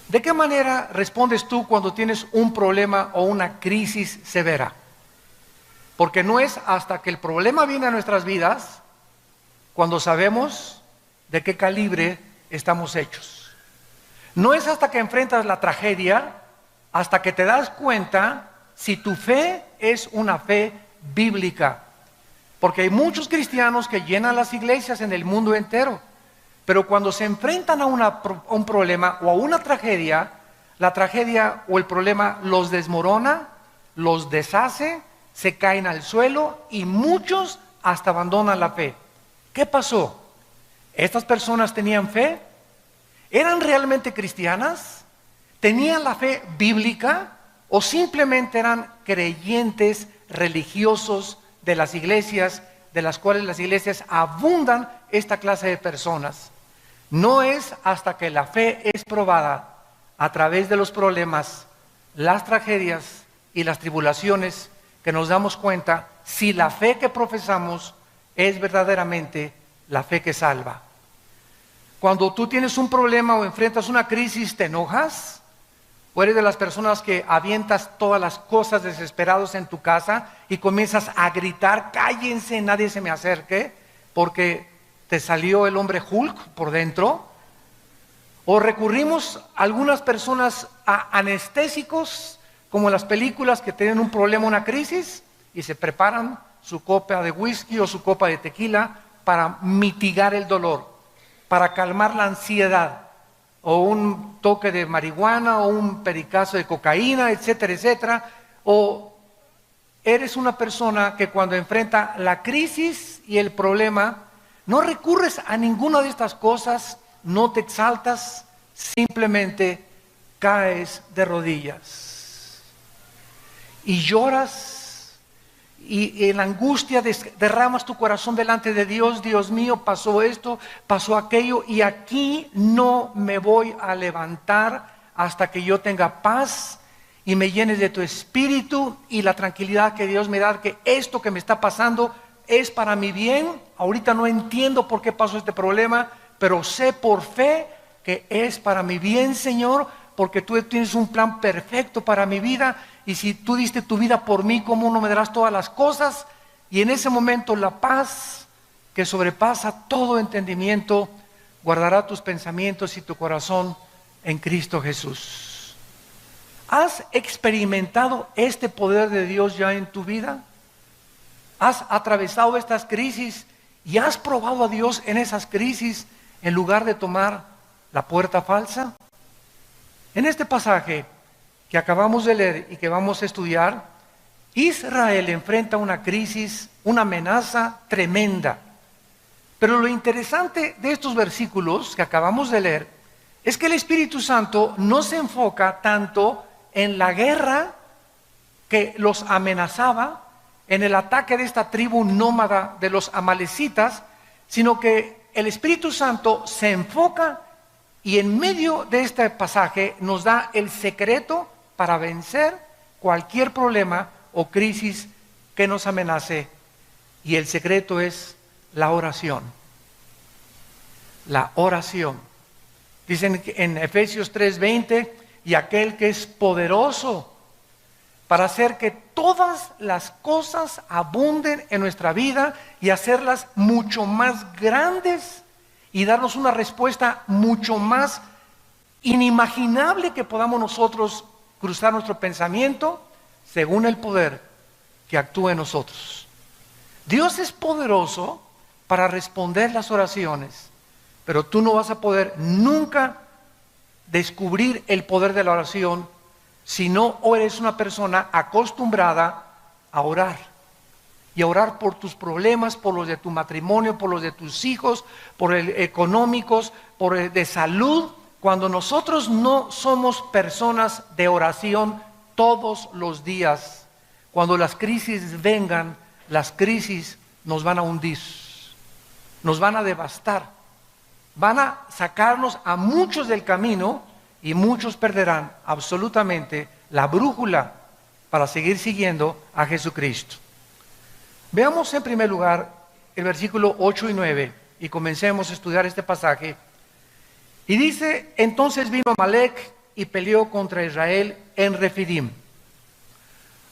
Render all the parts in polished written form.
¿De qué manera respondes tú cuando tienes un problema o una crisis severa? Porque no es hasta que el problema viene a nuestras vidas cuando sabemos de qué calibre estamos hechos. No es hasta que enfrentas la tragedia, hasta que te das cuenta si tu fe es una fe bíblica. Porque hay muchos cristianos que llenan las iglesias en el mundo entero, pero cuando se enfrentan a un problema o a una tragedia, la tragedia o el problema los desmorona, los deshace, se caen al suelo y muchos hasta abandonan la fe. ¿Qué pasó? ¿Estas personas tenían fe? ¿Eran realmente cristianas? ¿Tenían la fe bíblica? ¿O simplemente eran creyentes religiosos de las iglesias, de las cuales las iglesias abundan esta clase de personas? No es hasta que la fe es probada a través de los problemas, las tragedias y las tribulaciones que nos damos cuenta si la fe que profesamos es verdaderamente la fe que salva. Cuando tú tienes un problema o enfrentas una crisis, ¿te enojas? ¿O eres de las personas que avientas todas las cosas desesperados en tu casa y comienzas a gritar, cállense, nadie se me acerque, porque te salió el hombre Hulk por dentro? ¿O recurrimos algunas personas a anestésicos, como en las películas que tienen un problema, una crisis, y se preparan su copa de whisky o su copa de tequila para mitigar el dolor, para calmar la ansiedad, o un toque de marihuana, o un pericazo de cocaína, etcétera, etcétera? ¿O eres una persona que cuando enfrenta la crisis y el problema, no recurres a ninguna de estas cosas, no te exaltas, simplemente caes de rodillas y lloras? Y en la angustia derramas tu corazón delante de Dios. Dios mío, pasó esto, pasó aquello, y aquí no me voy a levantar hasta que yo tenga paz y me llenes de tu espíritu y la tranquilidad que Dios me da, que esto que me está pasando es para mi bien. Ahorita no entiendo por qué pasó este problema, pero sé por fe que es para mi bien, Señor, porque tú tienes un plan perfecto para mi vida. Y si tú diste tu vida por mí, ¿cómo no me darás todas las cosas? Y en ese momento la paz que sobrepasa todo entendimiento guardará tus pensamientos y tu corazón en Cristo Jesús. ¿Has experimentado este poder de Dios ya en tu vida? ¿Has atravesado estas crisis y has probado a Dios en esas crisis en lugar de tomar la puerta falsa? En este pasaje que acabamos de leer y que vamos a estudiar, Israel enfrenta una crisis, una amenaza tremenda. Pero lo interesante de estos versículos que acabamos de leer es que el Espíritu Santo no se enfoca tanto en la guerra que los amenazaba, en el ataque de esta tribu nómada de los amalecitas, sino que el Espíritu Santo se enfoca y en medio de este pasaje nos da el secreto para vencer cualquier problema o crisis que nos amenace, y el secreto es la oración. La oración. Dicen en Efesios 3:20, y aquel que es poderoso para hacer que todas las cosas abunden en nuestra vida y hacerlas mucho más grandes y darnos una respuesta mucho más inimaginable que podamos nosotros cruzar nuestro pensamiento, según el poder que actúa en nosotros. Dios es poderoso para responder las oraciones, pero tú no vas a poder nunca descubrir el poder de la oración si no eres una persona acostumbrada a orar. Y a orar por tus problemas, por los de tu matrimonio, por los de tus hijos, por los económicos, por el de salud. Cuando nosotros no somos personas de oración todos los días, cuando las crisis vengan, las crisis nos van a hundir, nos van a devastar, van a sacarnos a muchos del camino y muchos perderán absolutamente la brújula para seguir siguiendo a Jesucristo. Veamos en primer lugar el versículo 8 y 9 y comencemos a estudiar este pasaje. Y dice: entonces vino Amalec y peleó contra Israel en Refidim.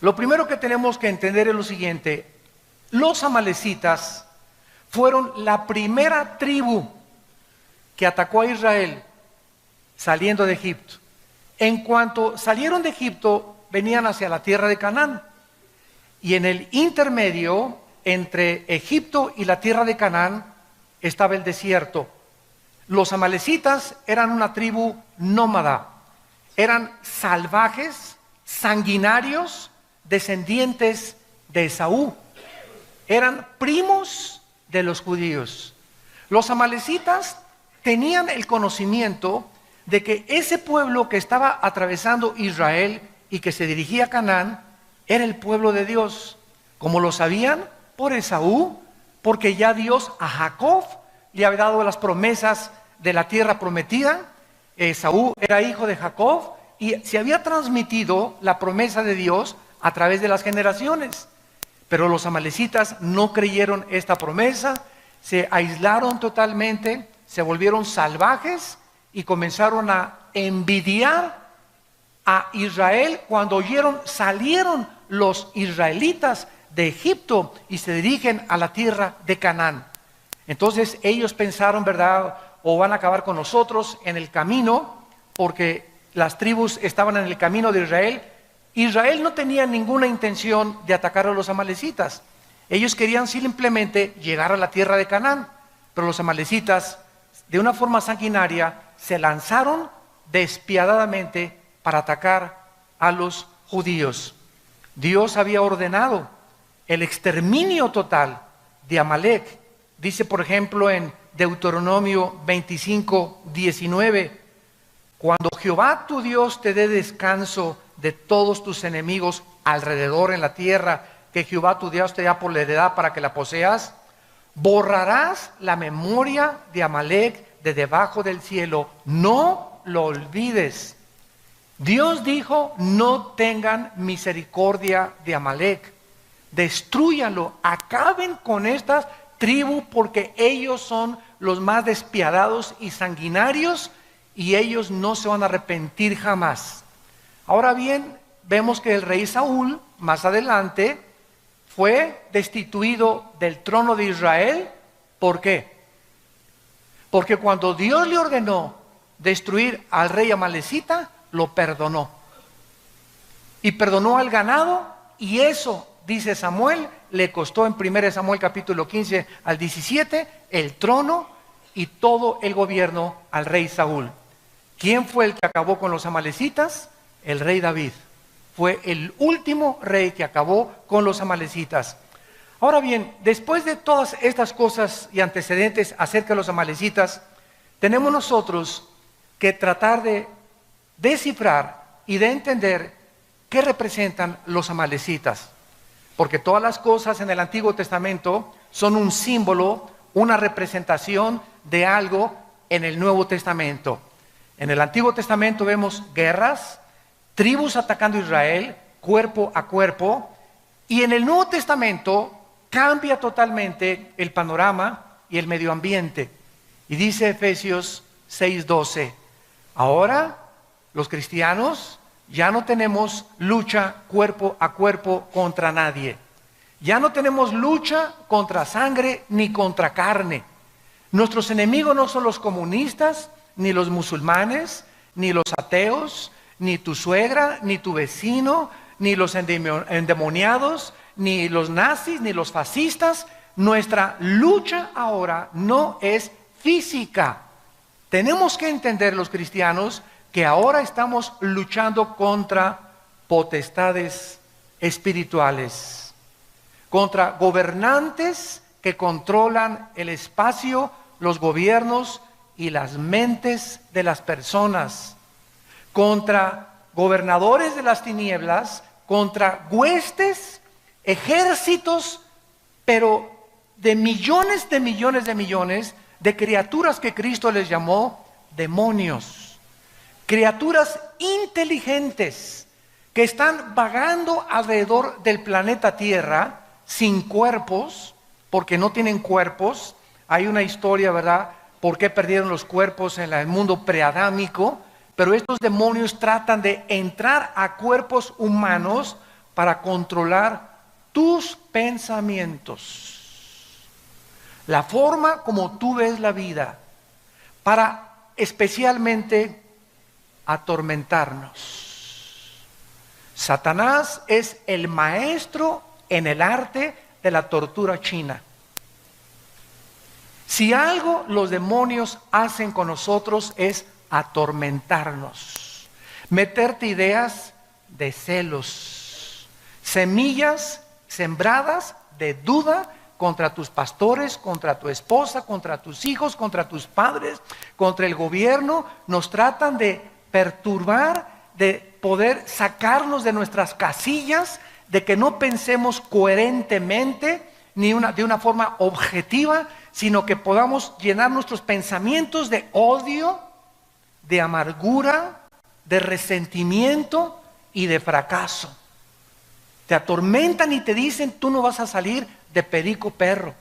Lo primero que tenemos que entender es lo siguiente: los amalecitas fueron la primera tribu que atacó a Israel saliendo de Egipto. En cuanto salieron de Egipto, venían hacia la tierra de Canaán. Y en el intermedio entre Egipto y la tierra de Canaán estaba el desierto. Los amalecitas eran una tribu nómada, eran salvajes, sanguinarios, descendientes de Esaú. Eran primos de los judíos. Los amalecitas tenían el conocimiento de que ese pueblo que estaba atravesando Israel y que se dirigía a Canaán era el pueblo de Dios. ¿Cómo lo sabían? Por Esaú, porque ya Dios a Jacob le había dado las promesas de la tierra prometida. Esaú era hijo de Jacob y se había transmitido la promesa de Dios a través de las generaciones. Pero los amalecitas no creyeron esta promesa, se aislaron totalmente, se volvieron salvajes y comenzaron a envidiar a Israel. Cuando salieron los israelitas de Egipto y se dirigen a la tierra de Canaán. Entonces ellos pensaron, ¿verdad? O van a acabar con nosotros en el camino, porque las tribus estaban en el camino de Israel. Israel no tenía ninguna intención de atacar a los amalecitas. Ellos querían simplemente llegar a la tierra de Canaán, pero los amalecitas, de una forma sanguinaria, se lanzaron despiadadamente para atacar a los judíos. Dios había ordenado el exterminio total de Amalec. Dice, por ejemplo, en Deuteronomio 25:19, cuando Jehová tu Dios te dé descanso de todos tus enemigos alrededor en la tierra que Jehová tu Dios te da por la heredad para que la poseas, borrarás la memoria de Amalec de debajo del cielo, no lo olvides. Dios dijo, no tengan misericordia de Amalec, destrúyanlo, acaben con estas tribus porque ellos son los más despiadados y sanguinarios y ellos no se van a arrepentir jamás. Ahora bien, vemos que el rey Saúl, más adelante, fue destituido del trono de Israel. ¿Por qué? Porque cuando Dios le ordenó destruir al rey amalecita, lo perdonó. Y perdonó al ganado, y eso, dice Samuel, le costó en 1 Samuel capítulo 15 al 17, el trono y todo el gobierno al rey Saúl. ¿Quién fue el que acabó con los amalecitas? El rey David. Fue el último rey que acabó con los amalecitas. Ahora bien, después de todas estas cosas y antecedentes acerca de los amalecitas, tenemos nosotros que tratar de descifrar y de entender qué representan los amalecitas. Porque todas las cosas en el Antiguo Testamento son un símbolo, una representación de algo en el Nuevo Testamento. En el Antiguo Testamento vemos guerras, tribus atacando a Israel, cuerpo a cuerpo, y en el Nuevo Testamento cambia totalmente el panorama y el medio ambiente. Y dice Efesios 6:12, ahora los cristianos ya no tenemos lucha cuerpo a cuerpo contra nadie. Ya no tenemos lucha contra sangre ni contra carne. Nuestros enemigos no son los comunistas, ni los musulmanes, ni los ateos, ni tu suegra, ni tu vecino, ni los endemoniados, ni los nazis, ni los fascistas. Nuestra lucha ahora no es física. Tenemos que entender los cristianos que ahora estamos luchando contra potestades espirituales, contra gobernantes que controlan el espacio, los gobiernos y las mentes de las personas, contra gobernadores de las tinieblas, contra huestes, ejércitos, pero de millones de criaturas que Cristo les llamó demonios, criaturas inteligentes que están vagando alrededor del planeta Tierra sin cuerpos, porque no tienen cuerpos. Hay una historia, ¿verdad?, por qué perdieron los cuerpos en el mundo preadámico, Pero estos demonios tratan de entrar a cuerpos humanos para controlar tus pensamientos, la forma como tú ves la vida, para especialmente atormentarnos. Satanás es el maestro en el arte de la tortura china. Si algo los demonios hacen con nosotros es atormentarnos, meterte ideas de celos, semillas sembradas de duda contra tus pastores, contra tu esposa, contra tus hijos, contra tus padres, contra el gobierno. Nos tratan de perturbar, de poder sacarnos de nuestras casillas, de que no pensemos coherentemente ni de una forma objetiva, sino que podamos llenar nuestros pensamientos de odio, de amargura, de resentimiento y de fracaso. Te atormentan y te dicen: tú no vas a salir de perico perro,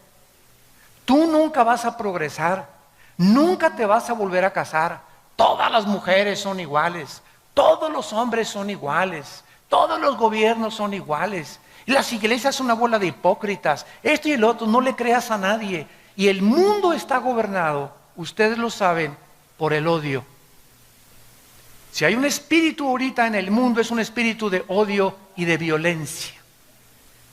tú nunca vas a progresar, nunca te vas a volver a casar, todas las mujeres son iguales, todos los hombres son iguales, todos los gobiernos son iguales, y las iglesias son una bola de hipócritas, esto y el otro, no le creas a nadie. Y el mundo está gobernado, ustedes lo saben, por el odio. Si hay un espíritu ahorita en el mundo, es un espíritu de odio y de violencia.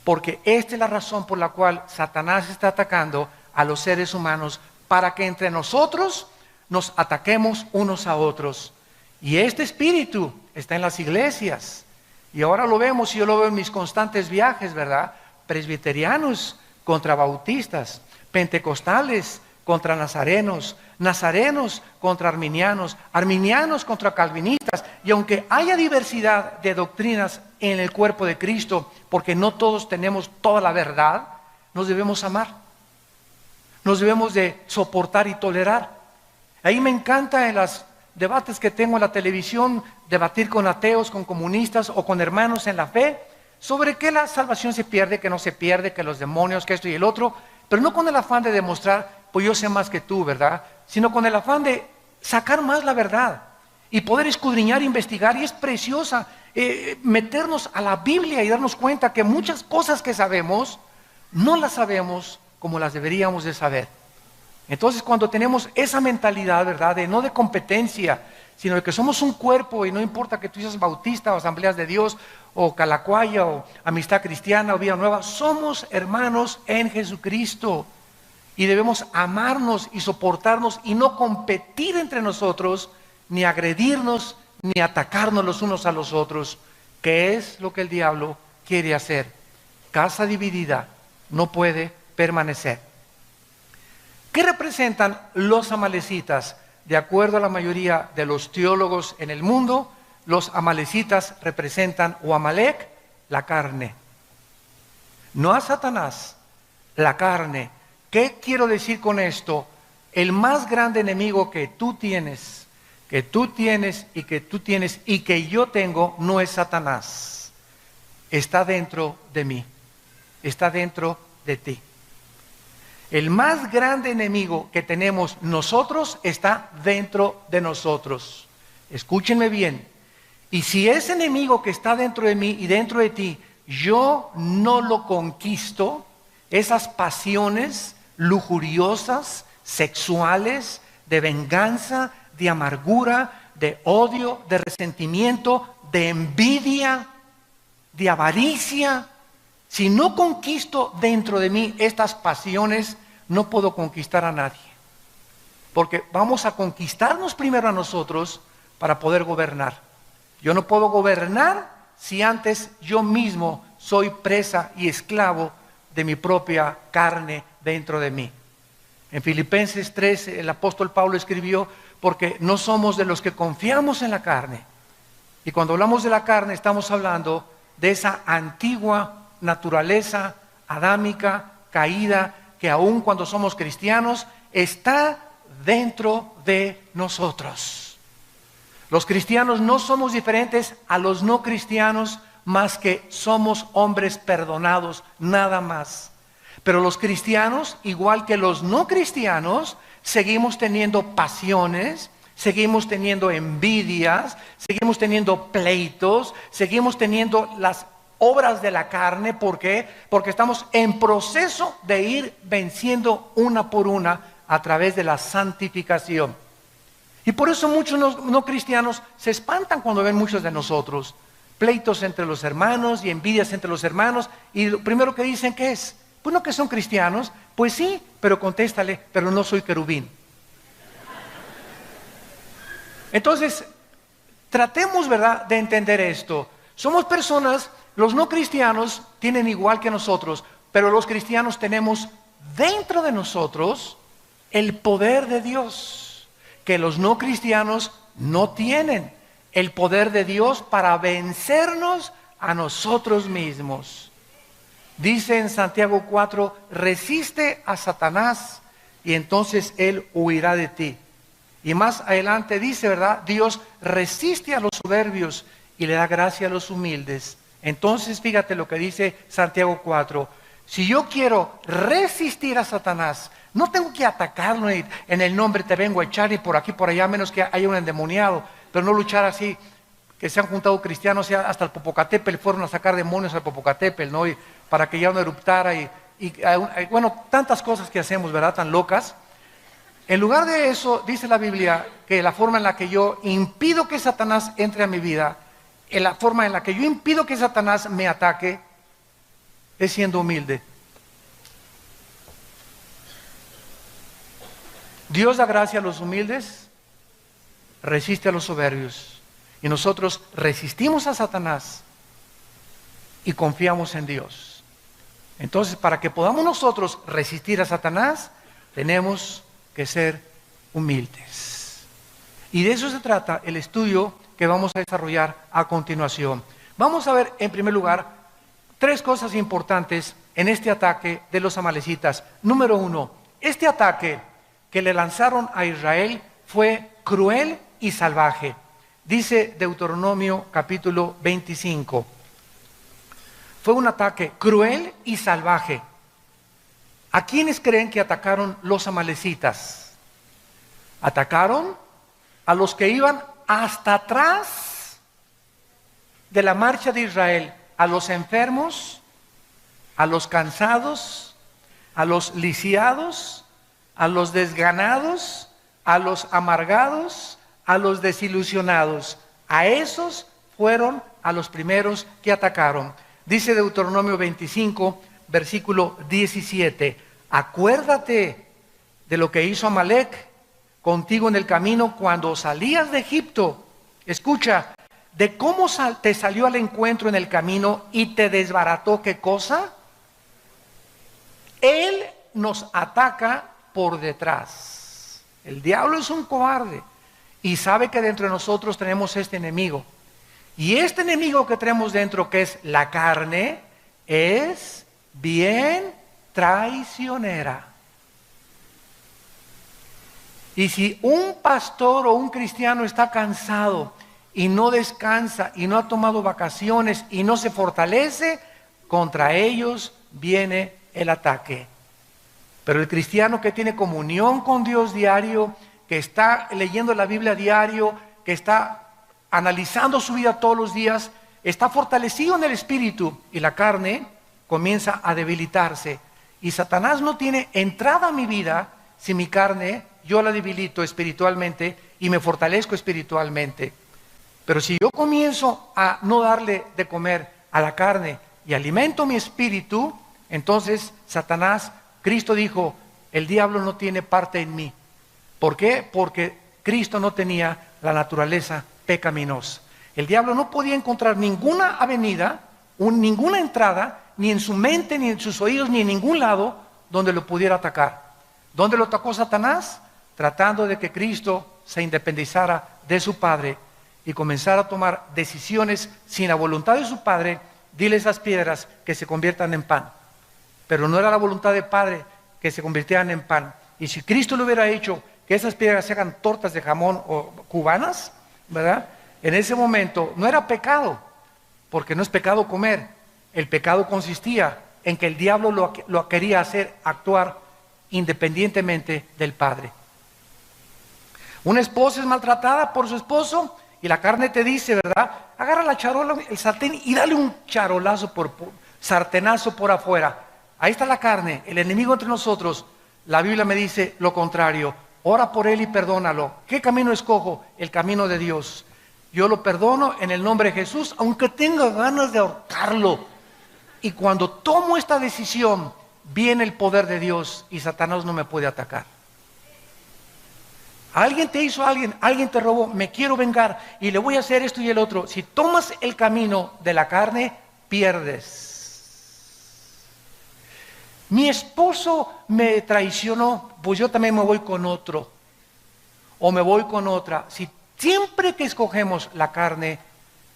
Porque esta es la razón por la cual Satanás está atacando a los seres humanos, para que entre nosotros nos ataquemos unos a otros. Y este espíritu está en las iglesias. Y ahora lo vemos, y yo lo veo en mis constantes viajes, ¿verdad? Presbiterianos contra bautistas, pentecostales contra nazarenos, nazarenos contra arminianos, arminianos contra calvinistas. Y aunque haya diversidad de doctrinas en el cuerpo de Cristo, porque no todos tenemos toda la verdad, nos debemos amar, nos debemos de soportar y tolerar. Ahí me encanta en los debates que tengo en la televisión, debatir con ateos, con comunistas o con hermanos en la fe, sobre que la salvación se pierde, que no se pierde, que los demonios, que esto y el otro, pero no con el afán de demostrar: pues yo sé más que tú, ¿verdad? Sino con el afán de sacar más la verdad y poder escudriñar, investigar. Y es preciosa meternos a la Biblia y darnos cuenta que muchas cosas que sabemos, no las sabemos como las deberíamos de saber. Entonces, cuando tenemos esa mentalidad, ¿verdad?, de no de competencia, sino de que somos un cuerpo, y no importa que tú seas bautista o Asambleas de Dios o Calacuaya o Amistad Cristiana o Vida Nueva, somos hermanos en Jesucristo y debemos amarnos y soportarnos y no competir entre nosotros, ni agredirnos, ni atacarnos los unos a los otros, que es lo que el diablo quiere hacer. Casa dividida no puede permanecer. ¿Qué representan los amalecitas? De acuerdo a la mayoría de los teólogos en el mundo, los amalecitas representan, o Amalek, la carne. No a Satanás, la carne. ¿Qué quiero decir con esto? El más grande enemigo que tú tienes y que yo tengo, no es Satanás. Está dentro de mí, está dentro de ti. El más grande enemigo que tenemos nosotros está dentro de nosotros. Escúchenme bien. Y si ese enemigo que está dentro de mí y dentro de ti, yo no lo conquisto, esas pasiones lujuriosas, sexuales, de venganza, de amargura, de odio, de resentimiento, de envidia, de avaricia, si no conquisto dentro de mí estas pasiones, no puedo conquistar a nadie. Porque vamos a conquistarnos primero a nosotros para poder gobernar. Yo no puedo gobernar si antes yo mismo soy presa y esclavo de mi propia carne dentro de mí. En Filipenses 3 el apóstol Pablo escribió: porque no somos de los que confiamos en la carne. Y cuando hablamos de la carne estamos hablando de esa antigua naturaleza adámica, caída, que aun cuando somos cristianos, está dentro de nosotros. Los cristianos no somos diferentes a los no cristianos, más que somos hombres perdonados, nada más. Pero los cristianos, igual que los no cristianos, seguimos teniendo pasiones, seguimos teniendo envidias, seguimos teniendo pleitos, seguimos teniendo las obras de la carne. ¿Por qué? Porque estamos en proceso de ir venciendo una por una a través de la santificación. Y por eso muchos no cristianos se espantan cuando ven muchos de nosotros pleitos entre los hermanos y envidias entre los hermanos, y lo primero que dicen, ¿qué es? Pues no, que son cristianos. Pues sí, pero contéstale, pero no soy querubín. Entonces, tratemos, ¿verdad?, de entender esto. Somos personas, los no cristianos tienen igual que nosotros, pero los cristianos tenemos dentro de nosotros el poder de Dios, que los no cristianos no tienen. El poder de Dios para vencernos a nosotros mismos. Dice en Santiago 4, resiste a Satanás y entonces él huirá de ti. Y más adelante dice, ¿verdad? Dios resiste a los soberbios y le da gracia a los humildes. Entonces fíjate lo que dice Santiago 4. Si yo quiero resistir a Satanás, no tengo que atacarlo y en el nombre te vengo a echar y por aquí por allá, menos que haya un endemoniado. Pero no luchar así, que se han juntado cristianos, hasta el Popocatépetl fueron a sacar demonios al Popocatépetl, ¿no? Y para que ya no eruptara y bueno, tantas cosas que hacemos, ¿verdad? Tan locas. En lugar de eso, dice la Biblia que la forma en la que yo impido que Satanás entre a mi vida, en la forma en la que yo impido que Satanás me ataque, es siendo humilde. Dios da gracia a los humildes, resiste a los soberbios. Y nosotros resistimos a Satanás y confiamos en Dios. Entonces, para que podamos nosotros resistir a Satanás, tenemos que ser humildes. Y de eso se trata el estudio que vamos a desarrollar a continuación. Vamos a ver, en primer lugar, tres cosas importantes en este ataque de los amalecitas. Número uno, este ataque que le lanzaron a Israel fue cruel y salvaje. Dice Deuteronomio capítulo 25. Fue un ataque cruel y salvaje. ¿A quiénes creen que atacaron los amalecitas? Atacaron a los que iban hasta atrás de la marcha de Israel, a los enfermos, a los cansados, a los lisiados, a los desganados, a los amargados, a los desilusionados. A esos fueron a los primeros que atacaron. Dice Deuteronomio 25, versículo 17. Acuérdate de lo que hizo Amalec contigo en el camino cuando salías de Egipto. Escucha, de cómo te salió al encuentro en el camino y te desbarató. ¿Qué cosa? Él nos ataca por detrás. El diablo es un cobarde y sabe que dentro de nosotros tenemos este enemigo. Y este enemigo que tenemos dentro, que es la carne, es bien traicionera. Y si un pastor o un cristiano está cansado y no descansa y no ha tomado vacaciones y no se fortalece, contra ellos viene el ataque. Pero el cristiano que tiene comunión con Dios diario, que está leyendo la Biblia diario, que está analizando su vida todos los días, está fortalecido en el espíritu y la carne comienza a debilitarse. Y Satanás no tiene entrada a mi vida si mi carne yo la debilito espiritualmente y me fortalezco espiritualmente. Pero si yo comienzo a no darle de comer a la carne y alimento mi espíritu, entonces Satanás, Cristo dijo, el diablo no tiene parte en mí. ¿Por qué? Porque Cristo no tenía la naturaleza pecaminosa. El diablo no podía encontrar ninguna avenida, ninguna entrada, ni en su mente, ni en sus oídos, ni en ningún lado donde lo pudiera atacar. ¿Dónde lo atacó Satanás? Tratando de que Cristo se independizara de su Padre y comenzara a tomar decisiones sin la voluntad de su Padre. Dile a esas piedras que se conviertan en pan. Pero no era la voluntad del Padre que se convirtieran en pan. Y si Cristo le hubiera hecho que esas piedras se hagan tortas de jamón o cubanas, ¿verdad? En ese momento no era pecado, porque no es pecado comer. El pecado consistía en que el diablo lo quería hacer actuar independientemente del Padre. Una esposa es maltratada por su esposo y la carne te dice, ¿verdad? Agarra la charola, el sartén y dale un charolazo sartenazo por afuera. Ahí está la carne, el enemigo entre nosotros. La Biblia me dice lo contrario. Ora por él y perdónalo. ¿Qué camino escojo? El camino de Dios. Yo lo perdono en el nombre de Jesús, aunque tenga ganas de ahorcarlo. Y cuando tomo esta decisión, viene el poder de Dios y Satanás no me puede atacar. Alguien te hizo alguien te robó, me quiero vengar y le voy a hacer esto y el otro. Si tomas el camino de la carne, pierdes. Mi esposo me traicionó, pues yo también me voy con otro. O me voy con otra. Si siempre que escogemos la carne,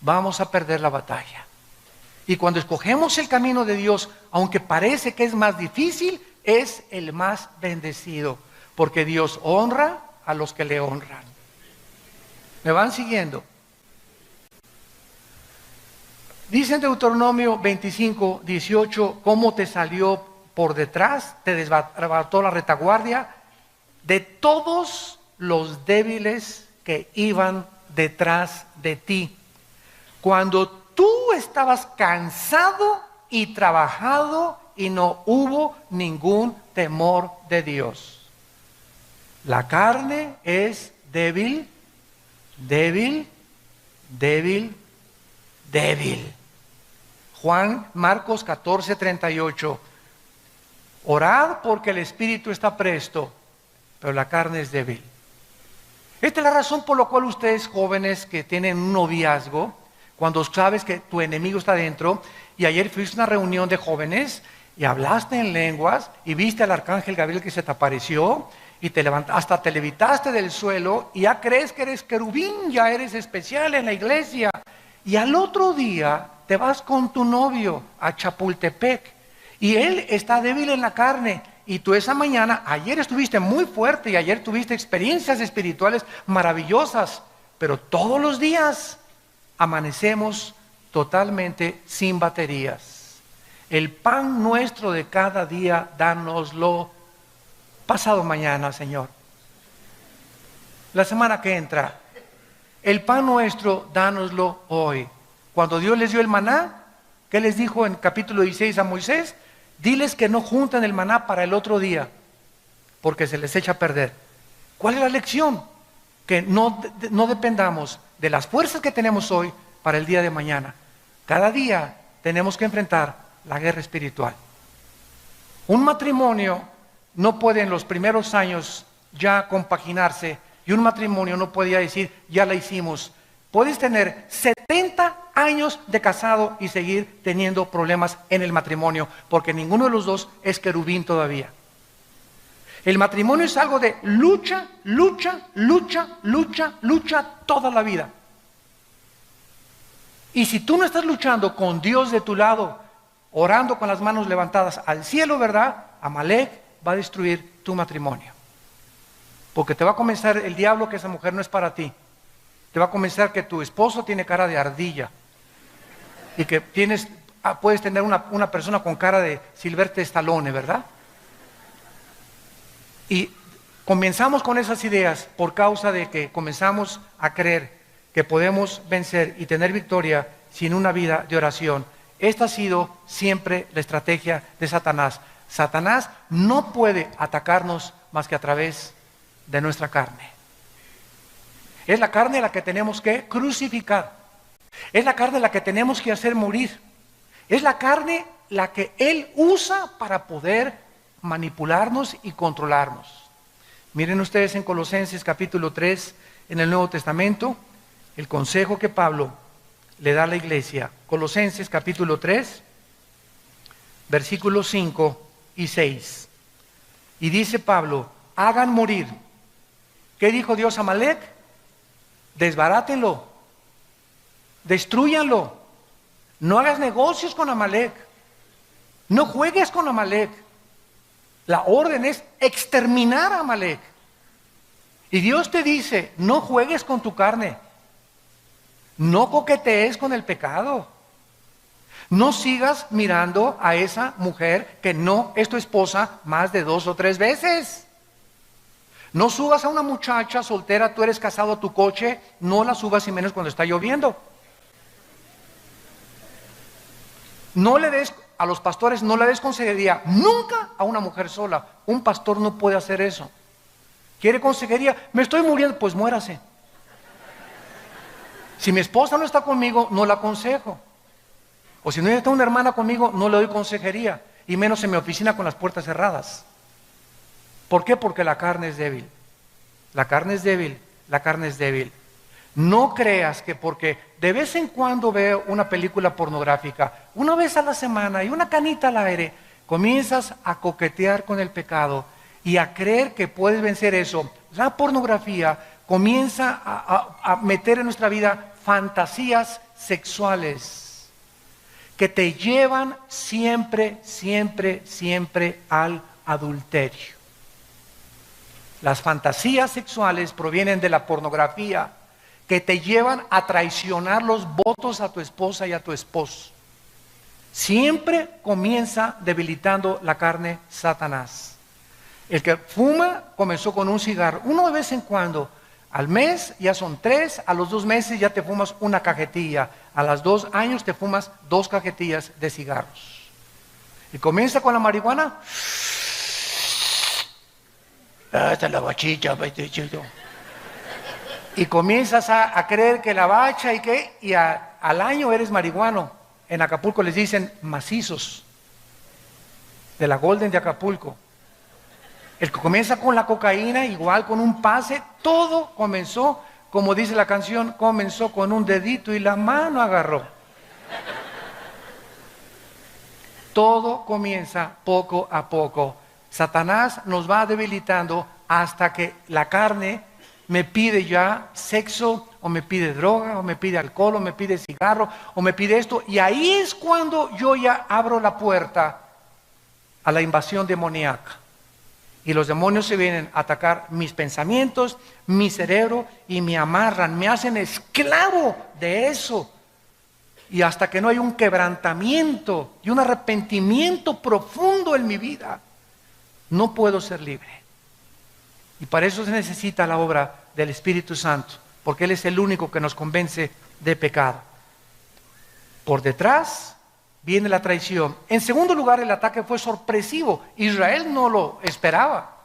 vamos a perder la batalla. Y cuando escogemos el camino de Dios, aunque parece que es más difícil, es el más bendecido. Porque Dios honra a los que le honran. ¿Me van siguiendo? Dice en Deuteronomio 25, 18, cómo te salió por detrás, te desbarató la retaguardia de todos los débiles que iban detrás de ti. Cuando tú estabas cansado y trabajado y no hubo ningún temor de Dios. La carne es débil, débil, débil, débil. Marcos 14, 38. Orad porque el espíritu está presto, pero la carne es débil. Esta es la razón por la cual ustedes jóvenes que tienen un noviazgo, cuando sabes que tu enemigo está dentro, y ayer fuiste a una reunión de jóvenes y hablaste en lenguas y viste al arcángel Gabriel que se te apareció y te levantaste, hasta te levitaste del suelo y ya crees que eres querubín, ya eres especial en la iglesia, y al otro día te vas con tu novio a Chapultepec y él está débil en la carne. Y tú esa mañana, ayer estuviste muy fuerte y ayer tuviste experiencias espirituales maravillosas, pero todos los días amanecemos totalmente sin baterías. El pan nuestro de cada día, dánoslo pasado mañana, Señor. La semana que entra, el pan nuestro, dánoslo hoy. Cuando Dios les dio el maná, ¿qué les dijo en capítulo 16 a Moisés? Diles que no juntan el maná para el otro día, porque se les echa a perder. ¿Cuál es la lección? Que no dependamos de las fuerzas que tenemos hoy para el día de mañana. Cada día tenemos que enfrentar la guerra espiritual. Un matrimonio no puede en los primeros años ya compaginarse, y un matrimonio no podía decir, ya la hicimos. Puedes tener 70 años de casado y seguir teniendo problemas en el matrimonio, porque ninguno de los dos es querubín todavía. El matrimonio es algo de lucha, lucha, lucha, lucha, lucha toda la vida. Y si tú no estás luchando con Dios de tu lado, orando con las manos levantadas al cielo, ¿verdad? Amalek va a destruir tu matrimonio. Porque te va a comenzar el diablo que esa mujer no es para ti. Te va a comenzar que tu esposo tiene cara de ardilla. Y que puedes tener una persona con cara de Sylvester Stallone, ¿verdad? Y comenzamos con esas ideas por causa de que comenzamos a creer que podemos vencer y tener victoria sin una vida de oración. Esta ha sido siempre la estrategia de Satanás. Satanás no puede atacarnos más que a través de nuestra carne. Es la carne la que tenemos que crucificar. Es la carne la que tenemos que hacer morir. Es la carne la que Él usa para poder manipularnos y controlarnos. Miren ustedes en Colosenses capítulo 3, en el Nuevo Testamento, el consejo que Pablo le da a la iglesia. Colosenses capítulo 3, versículos 5 y 6. Y dice Pablo, hagan morir. ¿Qué dijo Dios a Amalek? Desbarátenlo, destrúyanlo. No hagas negocios con Amalek. No juegues con Amalek. La orden es exterminar a Amalek. Y Dios te dice, no juegues con tu carne. No coquetees con el pecado. No sigas mirando a esa mujer que no es tu esposa más de 2 o 3 veces. No subas a una muchacha soltera, tú eres casado, a tu coche, no la subas y menos cuando está lloviendo. No le des, a los pastores no le des consejería nunca a una mujer sola. Un pastor no puede hacer eso. ¿Quiere consejería? Me estoy muriendo, pues muérase. Si mi esposa no está conmigo, no la aconsejo. O si no está una hermana conmigo, no le doy consejería. Y menos en mi oficina con las puertas cerradas. ¿Por qué? Porque la carne es débil. La carne es débil, la carne es débil. No creas que porque de vez en cuando veo una película pornográfica, una vez a la semana y una canita al aire, comienzas a coquetear con el pecado y a creer que puedes vencer eso. La pornografía comienza a meter en nuestra vida fantasías sexuales que te llevan siempre, siempre, siempre al adulterio. Las fantasías sexuales provienen de la pornografía, que te llevan a traicionar los votos a tu esposa y a tu esposo. Siempre comienza debilitando la carne Satanás. El que fuma comenzó con un cigarro, uno de vez en cuando. Al mes ya son 3, a los 2 meses ya te fumas una cajetilla, a los 2 años te fumas 2 cajetillas de cigarros. Y comienza con la marihuana. Hasta la bachicha, y comienzas a creer que la bacha y al año eres marihuano. En Acapulco les dicen macizos, de la Golden de Acapulco. El que comienza con la cocaína, igual con un pase, todo comenzó, como dice la canción, comenzó con un dedito y la mano agarró. Todo comienza poco a poco. Satanás nos va debilitando hasta que la carne me pide ya sexo, o me pide droga, o me pide alcohol, o me pide cigarro, o me pide esto. Y ahí es cuando yo ya abro la puerta a la invasión demoníaca. Y los demonios se vienen a atacar mis pensamientos, mi cerebro, y me amarran, me hacen esclavo de eso. Y hasta que no hay un quebrantamiento y un arrepentimiento profundo en mi vida, no puedo ser libre. Y para eso se necesita la obra del Espíritu Santo, porque Él es el único que nos convence de pecado. Por detrás viene la traición. En segundo lugar, el ataque fue sorpresivo. Israel no lo esperaba.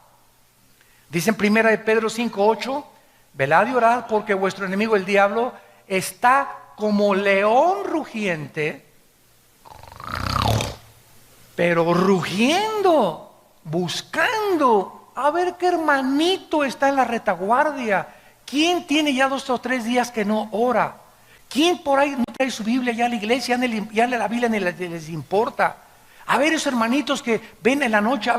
Dice en 1 de Pedro 5:8, velad y orad porque vuestro enemigo el diablo está como león rugiente, pero rugiendo, buscando a ver qué hermanito está en la retaguardia. ¿Quién tiene ya 2 o 3 días que no ora? ¿Quién por ahí no trae su Biblia ya a la iglesia? Ya la Biblia ni les importa. A ver, esos hermanitos que ven en la noche,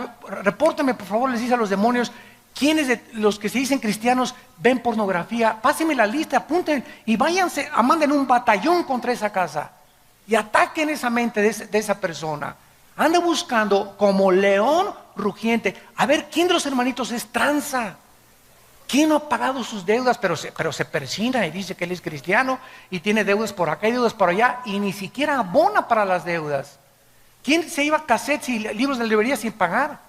repórtenme por favor, les dice a los demonios, ¿quiénes de los que se dicen cristianos ven pornografía? Pásenme la lista, apunten y váyanse, manden un batallón contra esa casa y ataquen esa mente de esa persona. Anda buscando como león rugiente. A ver, ¿quién de los hermanitos es tranza? ¿Quién no ha pagado sus deudas? Pero se persina y dice que él es cristiano y tiene deudas por acá y deudas por allá y ni siquiera abona para las deudas. ¿Quién se iba a cassettes y libros de librería sin pagar?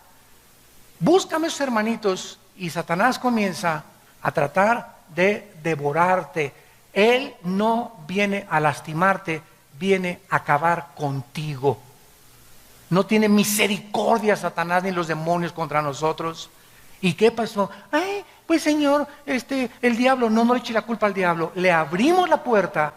Búscame esos hermanitos y Satanás comienza a tratar de devorarte. Él no viene a lastimarte, viene a acabar contigo. No tiene misericordia Satanás ni los demonios contra nosotros. ¿Y qué pasó? Ay, pues Señor, el diablo, no le eche la culpa al diablo. Le abrimos la puerta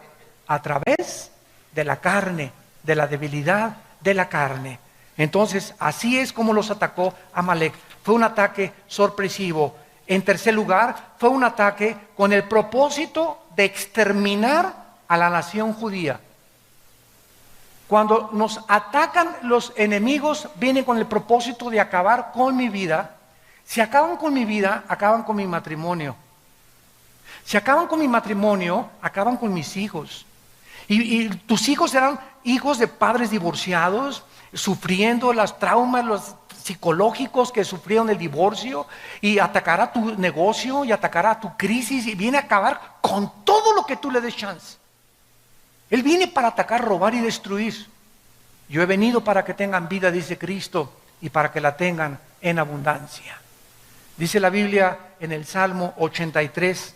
a través de la carne, de la debilidad de la carne. Entonces, así es como los atacó Amalek. Fue un ataque sorpresivo. En tercer lugar, fue un ataque con el propósito de exterminar a la nación judía. Cuando nos atacan los enemigos, vienen con el propósito de acabar con mi vida. Si acaban con mi vida, acaban con mi matrimonio. Si acaban con mi matrimonio, acaban con mis hijos. Y tus hijos serán hijos de padres divorciados, sufriendo los traumas, los psicológicos que sufrieron el divorcio, y atacará tu negocio y atacará tu crisis y viene a acabar con todo lo que tú le des chance. Él viene para atacar, robar y destruir. Yo he venido para que tengan vida, dice Cristo, y para que la tengan en abundancia. Dice la Biblia en el Salmo 83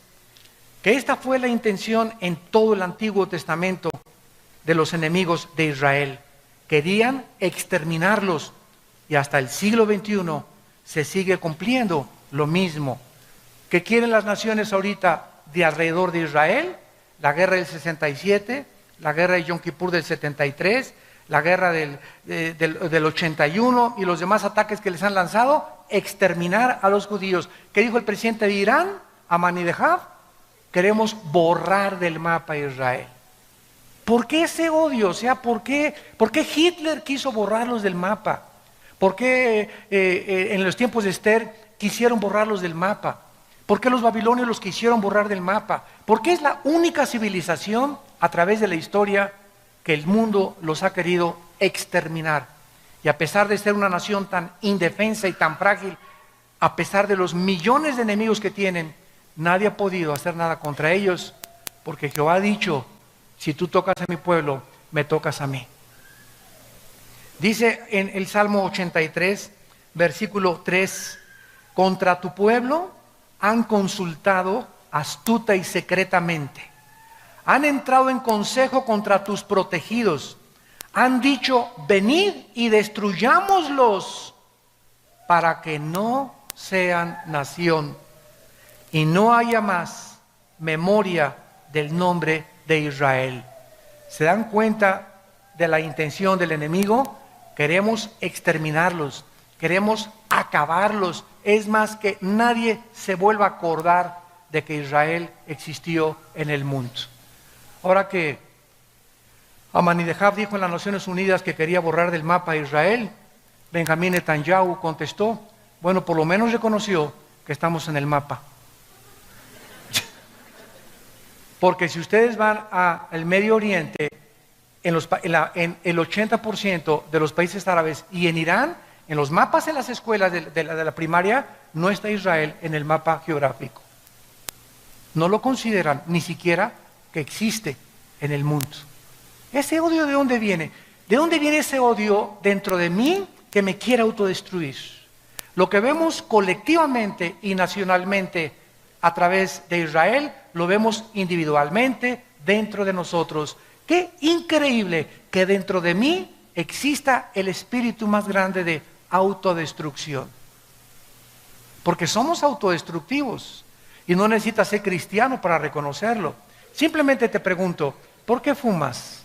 que esta fue la intención en todo el Antiguo Testamento de los enemigos de Israel. Querían exterminarlos y hasta el siglo XXI se sigue cumpliendo lo mismo. ¿Qué quieren las naciones ahorita de alrededor de Israel? La guerra del 67, la guerra de Yom Kippur del 73, la guerra del 81 y los demás ataques que les han lanzado, exterminar a los judíos. ¿Qué dijo el presidente de Irán, Ahmadinejad? Queremos borrar del mapa a Israel. ¿Por qué ese odio? O sea, ¿por qué Hitler quiso borrarlos del mapa? ¿Por qué en los tiempos de Esther quisieron borrarlos del mapa? ¿Por qué los babilonios los quisieron borrar del mapa? Porque es la única civilización a través de la historia que el mundo los ha querido exterminar. Y a pesar de ser una nación tan indefensa y tan frágil, a pesar de los millones de enemigos que tienen, nadie ha podido hacer nada contra ellos, porque Jehová ha dicho, si tú tocas a mi pueblo, me tocas a mí. Dice en el Salmo 83, versículo 3, contra tu pueblo han consultado astuta y secretamente. Han entrado en consejo contra tus protegidos. Han dicho, venid y destruyámoslos para que no sean nación y no haya más memoria del nombre de Israel. ¿Se dan cuenta de la intención del enemigo? Queremos exterminarlos, queremos acabarlos. Es más, que nadie se vuelva a acordar de que Israel existió en el mundo. Ahora que Ahmadinejad dijo en las Naciones Unidas que quería borrar del mapa a Israel, Benjamín Netanyahu contestó, bueno, por lo menos reconoció que estamos en el mapa. Porque si ustedes van al Medio Oriente, en el 80% de los países árabes y en Irán, en los mapas en las escuelas de la primaria, no está Israel en el mapa geográfico. No lo consideran ni siquiera que existe en el mundo. ¿Ese odio de dónde viene? ¿De dónde viene ese odio dentro de mí que me quiere autodestruir? Lo que vemos colectivamente y nacionalmente a través de Israel, lo vemos individualmente dentro de nosotros. Qué increíble que dentro de mí exista el espíritu más grande de autodestrucción. Porque somos autodestructivos y no necesitas ser cristiano para reconocerlo. Simplemente te pregunto, ¿por qué fumas?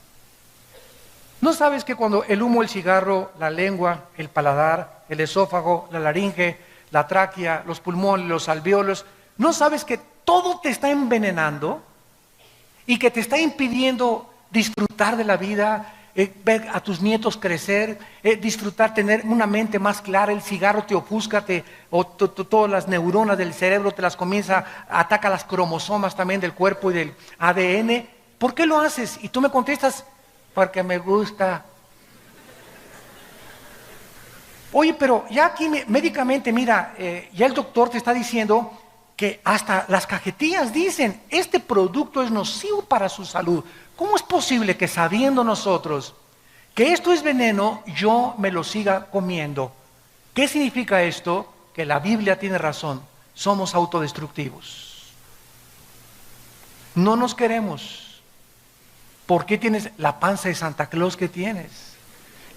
¿No sabes que cuando el humo, el cigarro, la lengua, el paladar, el esófago, la laringe, la tráquea, los pulmones, los alvéolos, ¿no sabes que todo te está envenenando y que te está impidiendo disfrutar de la vida, ver a tus nietos crecer, disfrutar, tener una mente más clara? El cigarro te ofusca, todas las neuronas del cerebro te las comienza, ataca las cromosomas también del cuerpo y del ADN. ¿Por qué lo haces? Y tú me contestas, porque me gusta. Oye, pero ya aquí médicamente, mira, ya el doctor te está diciendo que hasta las cajetillas dicen, este producto es nocivo para su salud. ¿Cómo es posible que sabiendo nosotros que esto es veneno, yo me lo siga comiendo? ¿Qué significa esto? Que la Biblia tiene razón, somos autodestructivos. No nos queremos. ¿Por qué tienes la panza de Santa Claus que tienes?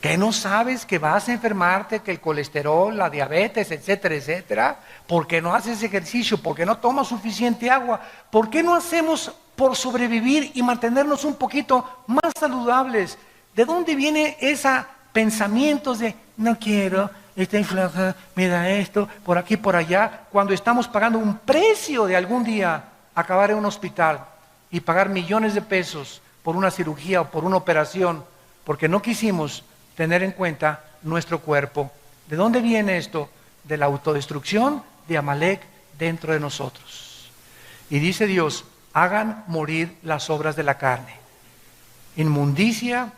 ¿Que no sabes que vas a enfermarte, que el colesterol, la diabetes, etcétera, etcétera? ¿Por qué no haces ejercicio? ¿Por qué no tomas suficiente agua? ¿Por qué no hacemos por sobrevivir y mantenernos un poquito más saludables? ¿De dónde viene esos pensamientos de no quiero, estoy flaca, me da esto, por aquí, por allá, cuando estamos pagando un precio de algún día acabar en un hospital y pagar millones de pesos por una cirugía o por una operación, porque no quisimos tener en cuenta nuestro cuerpo? ¿De dónde viene esto? De la autodestrucción de Amalek dentro de nosotros. Y dice Dios, hagan morir las obras de la carne. Inmundicia,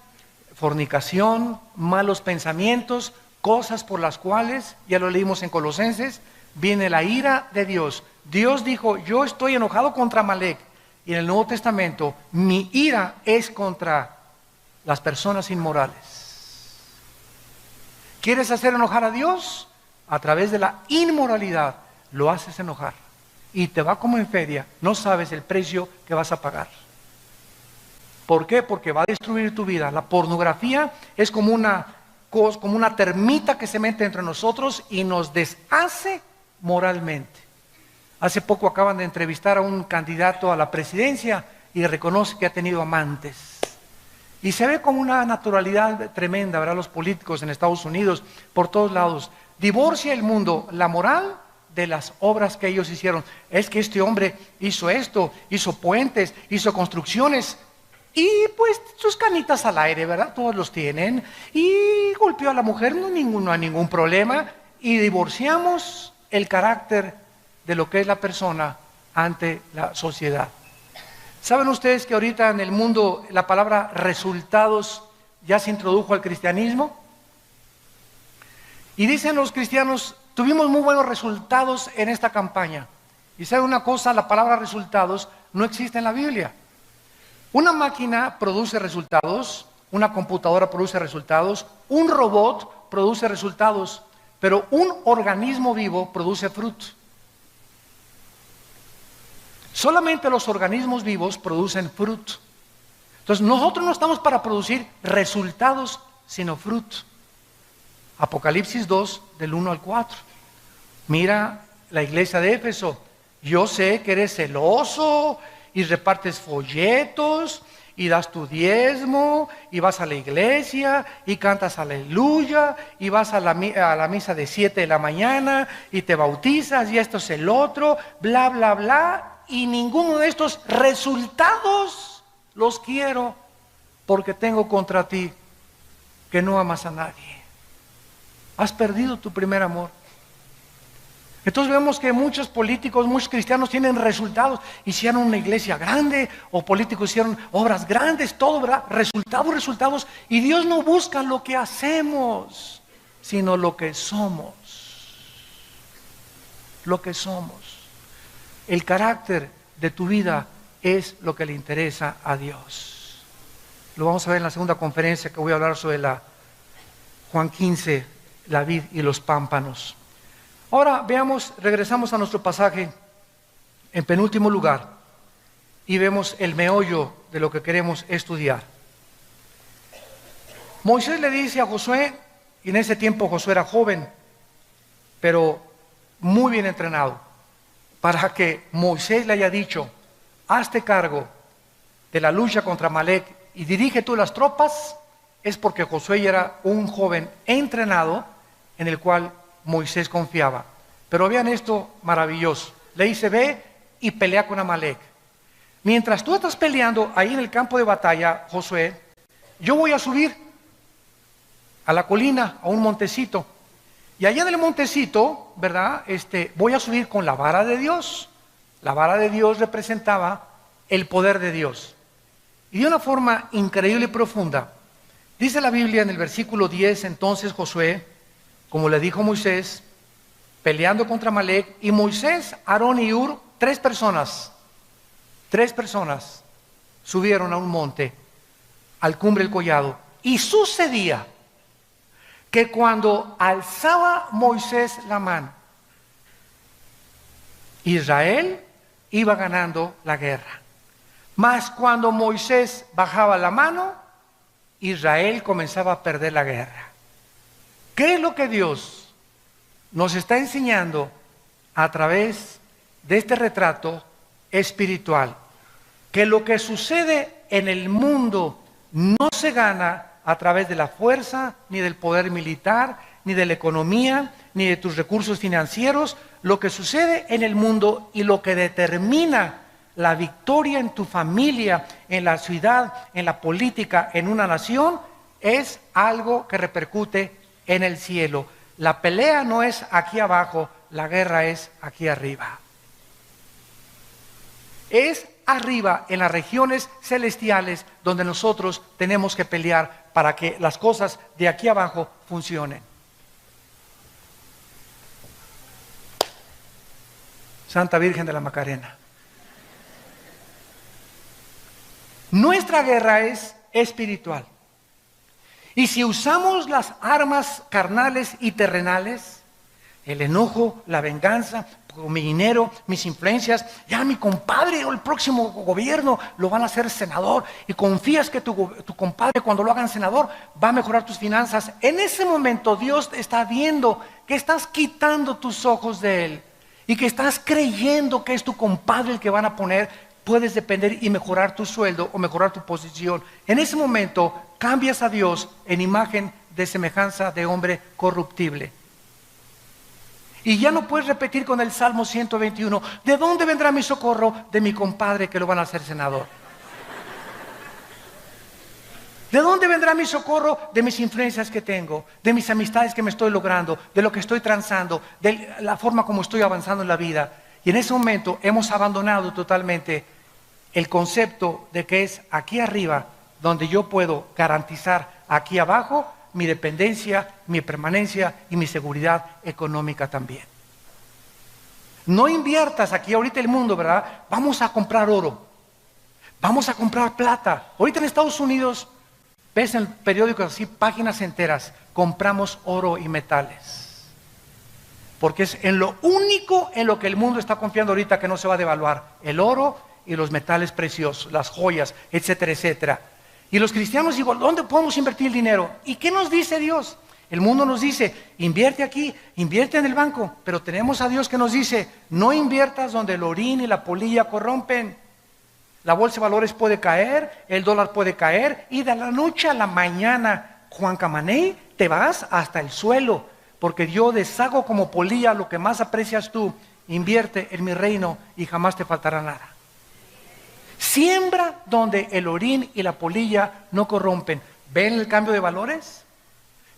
fornicación, malos pensamientos, cosas por las cuales, ya lo leímos en Colosenses, viene la ira de Dios. Dios dijo, yo estoy enojado contra Amalek. Y en el Nuevo Testamento, mi ira es contra las personas inmorales. ¿Quieres hacer enojar a Dios? A través de la inmoralidad. lo haces enojar y te va como en feria, no sabes el precio que vas a pagar. ¿Por qué? Porque va a destruir tu vida. La pornografía es como una termita que se mete entre nosotros y nos deshace moralmente. Hace poco acaban de entrevistar a un candidato a la presidencia y reconoce que ha tenido amantes. Y se ve como una naturalidad tremenda, ¿verdad? Los políticos en Estados Unidos, por todos lados. Divorcia el mundo, la moral de las obras que ellos hicieron. Es que este hombre hizo esto, hizo puentes, hizo construcciones. Y pues sus canitas al aire, ¿verdad? Todos los tienen. Y golpeó a la mujer, no hay ningún problema. Y divorciamos el carácter de lo que es la persona ante la sociedad. ¿Saben ustedes que ahorita en el mundo la palabra resultados ya se introdujo al cristianismo? Y dicen los cristianos, tuvimos muy buenos resultados en esta campaña. Y ¿saben una cosa? La palabra resultados no existe en la Biblia. Una máquina produce resultados, una computadora produce resultados, un robot produce resultados, pero un organismo vivo produce fruto. Solamente los organismos vivos producen fruto. Entonces nosotros no estamos para producir resultados, sino fruto. Apocalipsis 2, del 1 al 4. Mira la iglesia de Éfeso. Yo sé que eres celoso y repartes folletos y das tu diezmo y vas a la iglesia y cantas aleluya y vas a la misa de 7 de la mañana y te bautizas y esto es el otro, bla, bla, bla. Y ninguno de estos resultados los quiero porque tengo contra ti que no amas a nadie. Has perdido tu primer amor. Entonces vemos que muchos políticos, muchos cristianos tienen resultados. Hicieron una iglesia grande o políticos hicieron obras grandes, todo, ¿verdad? Resultados. Y Dios no busca lo que hacemos, sino lo que somos. Lo que somos. El carácter de tu vida es lo que le interesa a Dios. Lo vamos a ver en la segunda conferencia que voy a hablar sobre la Juan 15, la vid y los pámpanos. Ahora regresamos a nuestro pasaje en penúltimo lugar y vemos el meollo de lo que queremos estudiar. Moisés le dice a Josué, y en ese tiempo Josué era joven, pero muy bien entrenado, para que Moisés le haya dicho, hazte cargo de la lucha contra Amalek y dirige tú las tropas, es porque Josué ya era un joven entrenado en el cual Moisés confiaba. Pero vean esto maravilloso. Le dice, ve y pelea con Amalek. Mientras tú estás peleando ahí en el campo de batalla, Josué, yo voy a subir a la colina, a un montecito. Y allá en el montecito, ¿verdad? Voy a subir con la vara de Dios. La vara de Dios representaba el poder de Dios. Y de una forma increíble y profunda, dice la Biblia en el versículo 10, entonces Josué, como le dijo Moisés, peleando contra Amalek, y Moisés, Aarón y Hur, tres personas subieron a un monte, al cumbre del collado. Y sucedía que cuando alzaba Moisés la mano, Israel iba ganando la guerra. Mas cuando Moisés bajaba la mano, Israel comenzaba a perder la guerra. ¿Qué es lo que Dios nos está enseñando a través de este retrato espiritual? Que lo que sucede en el mundo no se gana a través de la fuerza, ni del poder militar, ni de la economía, ni de tus recursos financieros. Lo que sucede en el mundo y lo que determina la victoria en tu familia, en la ciudad, en la política, en una nación, es algo que repercute en el cielo. La pelea no es aquí abajo, la guerra es aquí arriba. Es arriba, en las regiones celestiales, donde nosotros tenemos que pelear para que las cosas de aquí abajo funcionen. Santa Virgen de la Macarena. Nuestra guerra es espiritual. Y si usamos las armas carnales y terrenales, el enojo, la venganza, con mi dinero, mis influencias. Ya mi compadre o el próximo gobierno lo van a hacer senador, y confías que tu compadre, cuando lo hagan senador, va a mejorar tus finanzas. En ese momento Dios está viendo que estás quitando tus ojos de Él y que estás creyendo que es tu compadre el que van a poner. Puedes depender y mejorar tu sueldo o mejorar tu posición. En ese momento cambias a Dios en imagen de semejanza de hombre corruptible. Y ya no puedes repetir con el Salmo 121, ¿de dónde vendrá mi socorro? De mi compadre que lo van a hacer senador. ¿De dónde vendrá mi socorro? De mis influencias que tengo, de mis amistades que me estoy logrando, de lo que estoy transando, de la forma como estoy avanzando en la vida. Y en ese momento hemos abandonado totalmente el concepto de que es aquí arriba donde yo puedo garantizar aquí abajo mi dependencia, mi permanencia y mi seguridad económica también. No inviertas aquí ahorita el mundo, ¿verdad? Vamos a comprar oro, vamos a comprar plata. Ahorita en Estados Unidos, ves en el periódico así, páginas enteras, compramos oro y metales. Porque es en lo único en lo que el mundo está confiando ahorita que no se va a devaluar: el oro y los metales preciosos, las joyas, etcétera, etcétera. Y los cristianos digo, ¿dónde podemos invertir el dinero? ¿Y qué nos dice Dios? El mundo nos dice, invierte aquí, invierte en el banco. Pero tenemos a Dios que nos dice, no inviertas donde el orín y la polilla corrompen. La bolsa de valores puede caer, el dólar puede caer, y de la noche a la mañana, Juan Camaney, te vas hasta el suelo, porque yo deshago como polilla lo que más aprecias tú. Invierte en mi reino y jamás te faltará nada. Siembra donde el orín y la polilla no corrompen. ¿Ven el cambio de valores?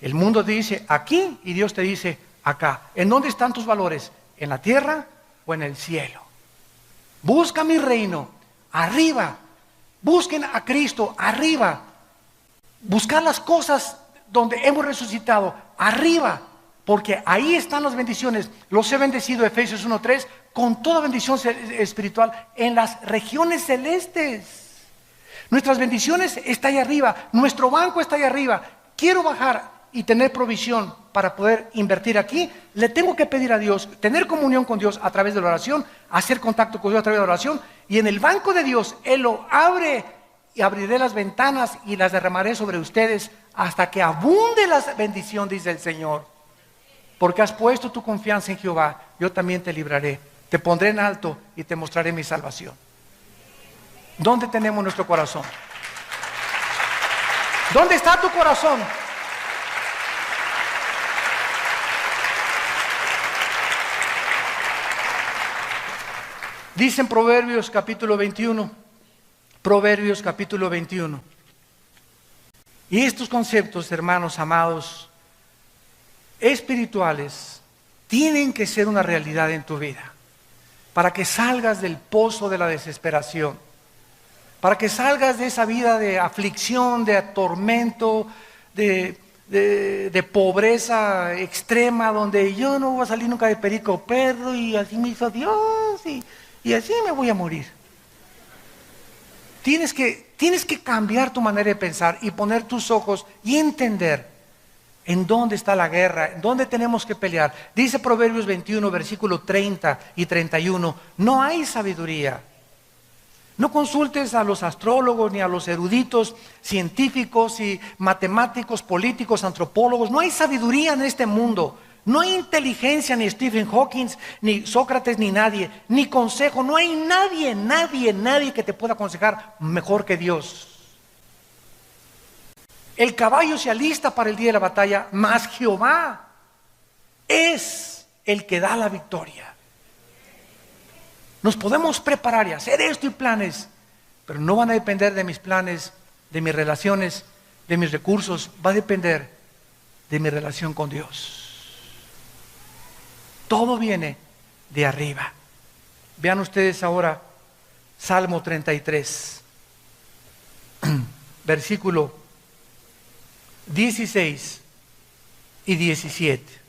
El mundo te dice aquí y Dios te dice acá. ¿En dónde están tus valores? ¿En la tierra o en el cielo? Busca mi reino arriba. Busquen a Cristo arriba. Buscar las cosas donde hemos resucitado arriba, porque ahí están las bendiciones. Los he bendecido, Efesios 1:3, con toda bendición espiritual en las regiones celestes. Nuestras bendiciones están ahí arriba, nuestro banco está ahí arriba. Quiero bajar y tener provisión para poder invertir aquí. Le tengo que pedir a Dios, tener comunión con Dios a través de la oración, hacer contacto con Dios a través de la oración, y en el banco de Dios Él lo abre, y abriré las ventanas y las derramaré sobre ustedes hasta que abunde la bendición, dice el Señor. Porque has puesto tu confianza en Jehová, yo también te libraré. Te pondré en alto y te mostraré mi salvación. ¿Dónde tenemos nuestro corazón? ¿Dónde está tu corazón? Dice en Proverbios capítulo 21. Proverbios capítulo 21. Y estos conceptos, hermanos amados, espirituales, tienen que ser una realidad en tu vida, para que salgas del pozo de la desesperación, para que salgas de esa vida de aflicción, de tormento, de pobreza extrema, donde yo no voy a salir nunca de perico perro, y así me hizo Dios, y así me voy a morir. Tienes que cambiar tu manera de pensar y poner tus ojos y entender en dónde está la guerra, en dónde tenemos que pelear. Dice Proverbios 21, versículo 30 y 31, no hay sabiduría. No consultes a los astrólogos ni a los eruditos científicos y matemáticos, políticos, antropólogos. No hay sabiduría en este mundo. No hay inteligencia, ni Stephen Hawking, ni Sócrates, ni nadie, ni consejo. No hay nadie que te pueda aconsejar mejor que Dios. El caballo se alista para el día de la batalla, mas Jehová es el que da la victoria. Nos podemos preparar y hacer esto y planes, pero no van a depender de mis planes, de mis relaciones, de mis recursos. Va a depender de mi relación con Dios. Todo viene de arriba. Vean ustedes ahora Salmo 33, versículo 16 y 17.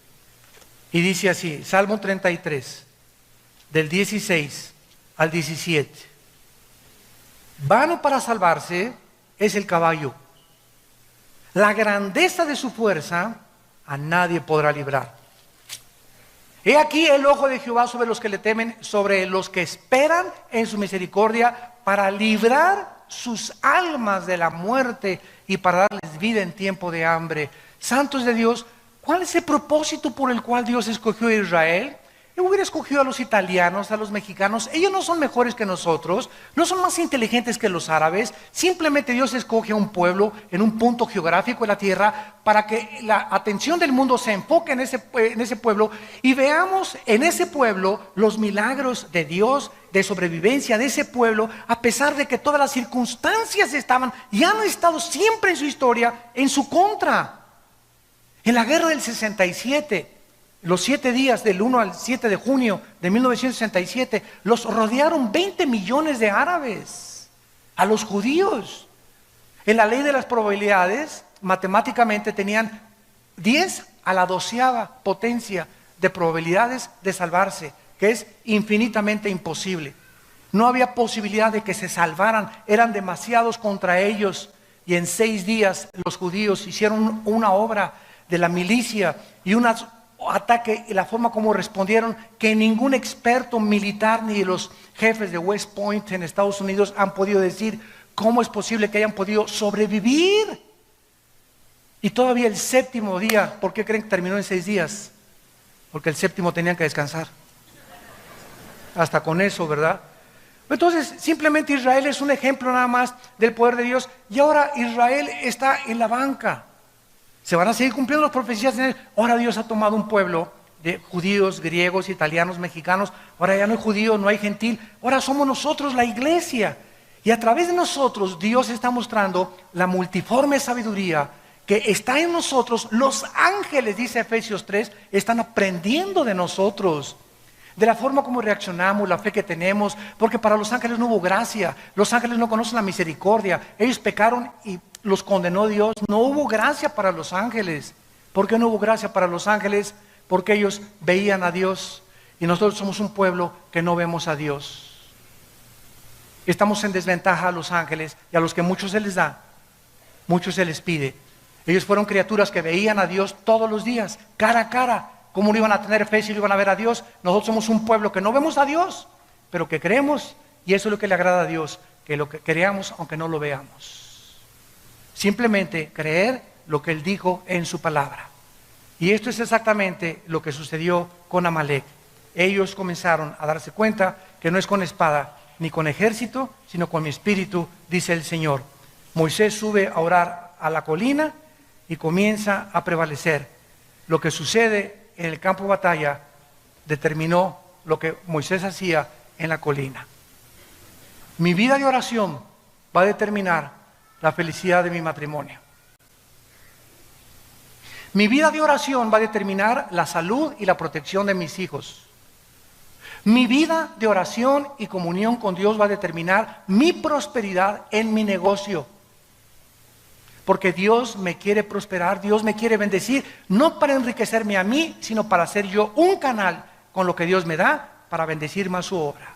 Y dice así, Salmo 33, del 16 al 17. Vano para salvarse es el caballo. La grandeza de su fuerza a nadie podrá librar. He aquí el ojo de Jehová sobre los que le temen, sobre los que esperan en su misericordia, para librar sus almas de la muerte y para darles vida en tiempo de hambre. Santos de Dios, ¿cuál es el propósito por el cual Dios escogió a Israel? Él hubiera escogido a los italianos, a los mexicanos. Ellos no son mejores que nosotros, no son más inteligentes que los árabes. Simplemente Dios escoge a un pueblo en un punto geográfico de la tierra para que la atención del mundo se enfoque en ese pueblo y veamos en ese pueblo los milagros de Dios, de sobrevivencia de ese pueblo, a pesar de que todas las circunstancias estaban y han estado siempre en su historia en su contra. En la guerra del 67, los 7 días del 1 al 7 de junio de 1967, los rodearon 20 millones de árabes, a los judíos. En la ley de las probabilidades, matemáticamente tenían 10 a la 12ª potencia de probabilidades de salvarse, que es infinitamente imposible. No había posibilidad de que se salvaran, eran demasiados contra ellos. Y en 6 días los judíos hicieron una obra de la milicia y un ataque, y la forma como respondieron, que ningún experto militar ni los jefes de West Point en Estados Unidos han podido decir cómo es posible que hayan podido sobrevivir. Y todavía el 7º día, ¿por qué creen que terminó en 6 días? Porque el 7º tenían que descansar. Hasta con eso, ¿verdad? Entonces, simplemente Israel es un ejemplo nada más del poder de Dios. Y ahora Israel está en la banca. Se van a seguir cumpliendo las profecías. Ahora Dios ha tomado un pueblo de judíos, griegos, italianos, mexicanos. Ahora ya no hay judío, no hay gentil. Ahora somos nosotros la iglesia. Y a través de nosotros Dios está mostrando la multiforme sabiduría que está en nosotros. Los ángeles, dice Efesios 3, están aprendiendo de nosotros, de la forma como reaccionamos, la fe que tenemos, porque para los ángeles no hubo gracia. Los ángeles no conocen la misericordia. Ellos pecaron y los condenó Dios. No hubo gracia para los ángeles. ¿Por qué no hubo gracia para los ángeles? Porque ellos veían a Dios y nosotros somos un pueblo que no vemos a Dios. Estamos en desventaja a los ángeles, y a los que mucho se les da, mucho se les pide. Ellos fueron criaturas que veían a Dios todos los días, cara a cara. ¿Cómo no iban a tener fe si no iban a ver a Dios? Nosotros somos un pueblo que no vemos a Dios, pero que creemos, y eso es lo que le agrada a Dios, que lo que creamos aunque no lo veamos. Simplemente creer lo que Él dijo en su palabra. Y esto es exactamente lo que sucedió con Amalek. Ellos comenzaron a darse cuenta que no es con espada ni con ejército, sino con mi espíritu, dice el Señor. Moisés sube a orar a la colina y comienza a prevalecer. Lo que sucede en el campo de batalla determinó lo que Moisés hacía en la colina. Mi vida de oración va a determinar la felicidad de mi matrimonio. Mi vida de oración va a determinar la salud y la protección de mis hijos. Mi vida de oración y comunión con Dios va a determinar mi prosperidad en mi negocio. Porque Dios me quiere prosperar, Dios me quiere bendecir, no para enriquecerme a mí, sino para ser yo un canal con lo que Dios me da para bendecir más su obra.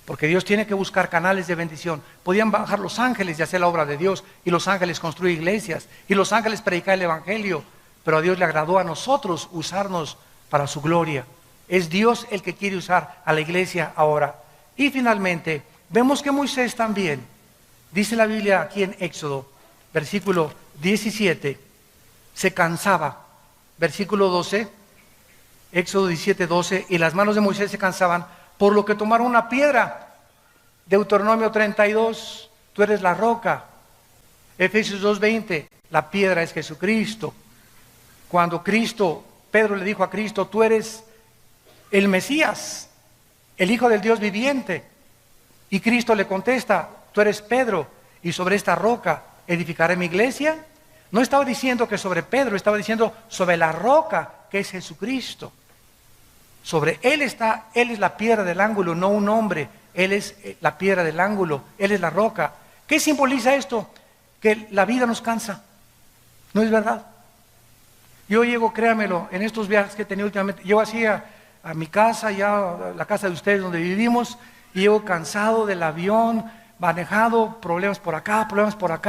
Porque Dios tiene que buscar canales de bendición. Podían bajar los ángeles y hacer la obra de Dios, y los ángeles construir iglesias, y los ángeles predicar el evangelio, pero a Dios le agradó a nosotros usarnos para su gloria. Es Dios el que quiere usar a la iglesia ahora. Y finalmente, vemos que Moisés también, dice la Biblia aquí en Éxodo, versículo 17, se cansaba. Versículo 12, Éxodo 17, 12, y las manos de Moisés se cansaban, por lo que tomaron una piedra. Deuteronomio 32, tú eres la roca. Efesios 2:20, la piedra es Jesucristo. Cuando Pedro le dijo a Cristo, tú eres el Mesías, el Hijo del Dios viviente. Y Cristo le contesta, tú eres Pedro, y sobre esta roca edificaré mi iglesia. No estaba diciendo que sobre Pedro, estaba diciendo sobre la roca que es Jesucristo. Sobre Él está, Él es la piedra del ángulo, no un hombre. Él es la piedra del ángulo, Él es la roca. ¿Qué simboliza esto? Que la vida nos cansa. ¿No es verdad? Yo llego, créamelo, en estos viajes que he tenido últimamente, llego así a mi casa, ya a la casa de ustedes donde vivimos, y llego cansado del avión, manejado, problemas por acá,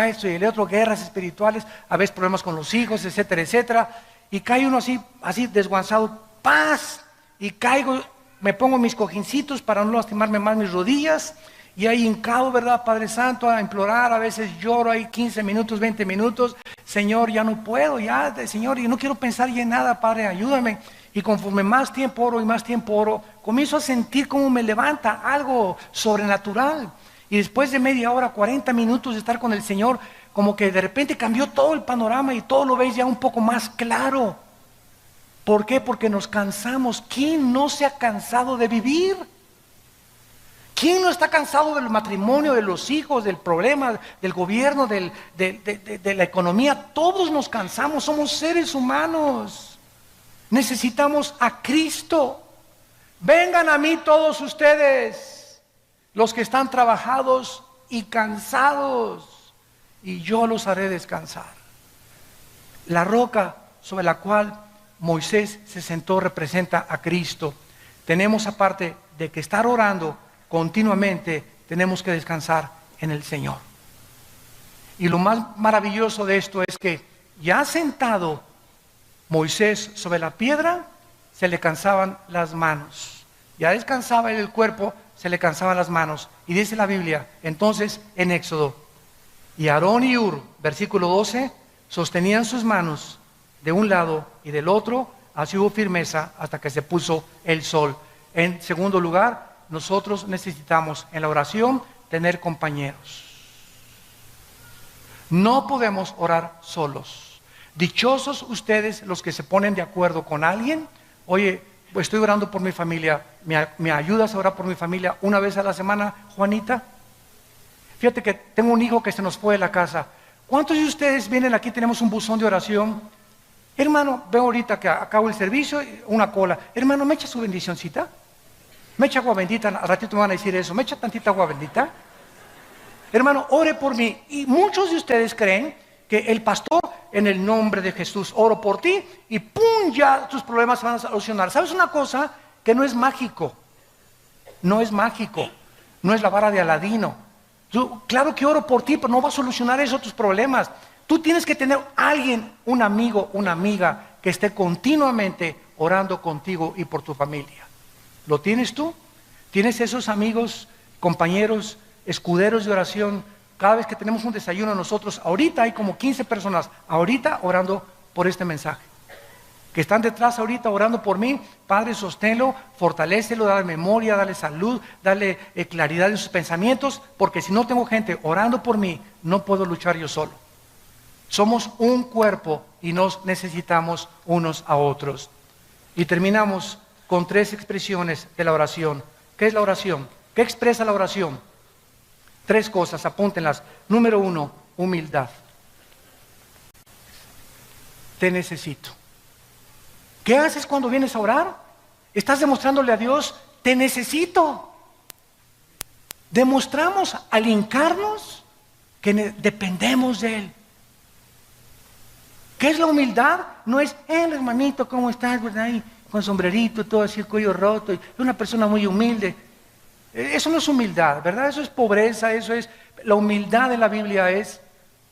esto y el otro, guerras espirituales, a veces problemas con los hijos, etcétera, etcétera, y cae uno así desguanzado, paz. y caigo, me pongo mis cojincitos para no lastimarme más mis rodillas, y ahí hincado, ¿verdad, Padre Santo? A implorar, a veces lloro ahí 15 minutos, 20 minutos, Señor, ya no puedo, ya, Señor, y no quiero pensar ya en nada, Padre, ayúdame. Y conforme más tiempo oro y más tiempo oro, comienzo a sentir como me levanta algo sobrenatural. Y después de media hora, 40 minutos de estar con el Señor, como que de repente cambió todo el panorama y todo lo ves ya un poco más claro. ¿Por qué? Porque nos cansamos. ¿Quién no se ha cansado de vivir? ¿Quién no está cansado del matrimonio, de los hijos, del problema, del gobierno, de la economía? Todos nos cansamos, somos seres humanos. Necesitamos a Cristo. Vengan a mí todos ustedes, los que están trabajados y cansados, y yo los haré descansar. La roca sobre la cual Moisés se sentó representa a Cristo. Tenemos, aparte de que estar orando continuamente, tenemos que descansar en el Señor. Y lo más maravilloso de esto es que ya sentado Moisés sobre la piedra, se le cansaban las manos. Ya descansaba el cuerpo, se le cansaban las manos. Y dice la Biblia, entonces en Éxodo, y Aarón y Hur, versículo 12, sostenían sus manos de un lado y del otro, así hubo firmeza hasta que se puso el sol. En segundo lugar, nosotros necesitamos en la oración tener compañeros. No podemos orar solos. Dichosos ustedes los que se ponen de acuerdo con alguien. Oye, pues estoy orando por mi familia, ¿me ayudas a orar por mi familia una vez a la semana, Juanita? Fíjate que tengo un hijo que se nos fue de la casa. ¿Cuántos de ustedes vienen aquí? Tenemos un buzón de oración. Hermano, veo ahorita que acabo el servicio, una cola. Hermano, ¿me echa su bendicioncita? ¿Me echa agua bendita? Al ratito me van a decir eso. ¿Me echa tantita agua bendita? Hermano, ore por mí. Y muchos de ustedes creen que el pastor, en el nombre de Jesús, oro por ti y ¡pum! Ya tus problemas se van a solucionar. ¿Sabes una cosa? Que no es mágico. No es mágico. No es la vara de Aladino. Claro que oro por ti, pero no va a solucionar eso tus problemas. Tú tienes que tener alguien, un amigo, una amiga, que esté continuamente orando contigo y por tu familia. ¿Lo tienes tú? ¿Tienes esos amigos, compañeros, escuderos de oración? Cada vez que tenemos un desayuno nosotros, ahorita hay como 15 personas, ahorita orando por este mensaje. Que están detrás ahorita orando por mí. Padre, sosténlo, fortalécelo, dale memoria, dale salud, dale claridad en sus pensamientos, porque si no tengo gente orando por mí, no puedo luchar yo solo. Somos un cuerpo y nos necesitamos unos a otros. Y terminamos con 3 expresiones de la oración. ¿Qué es la oración? ¿Qué expresa la oración? 3 cosas, apúntenlas. Número 1, humildad. Te necesito. ¿Qué haces cuando vienes a orar? Estás demostrándole a Dios, te necesito. Demostramos al hincarnos que dependemos de Él. ¿Qué es la humildad? No es, hermanito, ¿cómo estás? ¿Verdad? Y con sombrerito, todo así, el cuello roto. Es una persona muy humilde. Eso no es humildad, ¿verdad? Eso es pobreza, eso es... La humildad de la Biblia es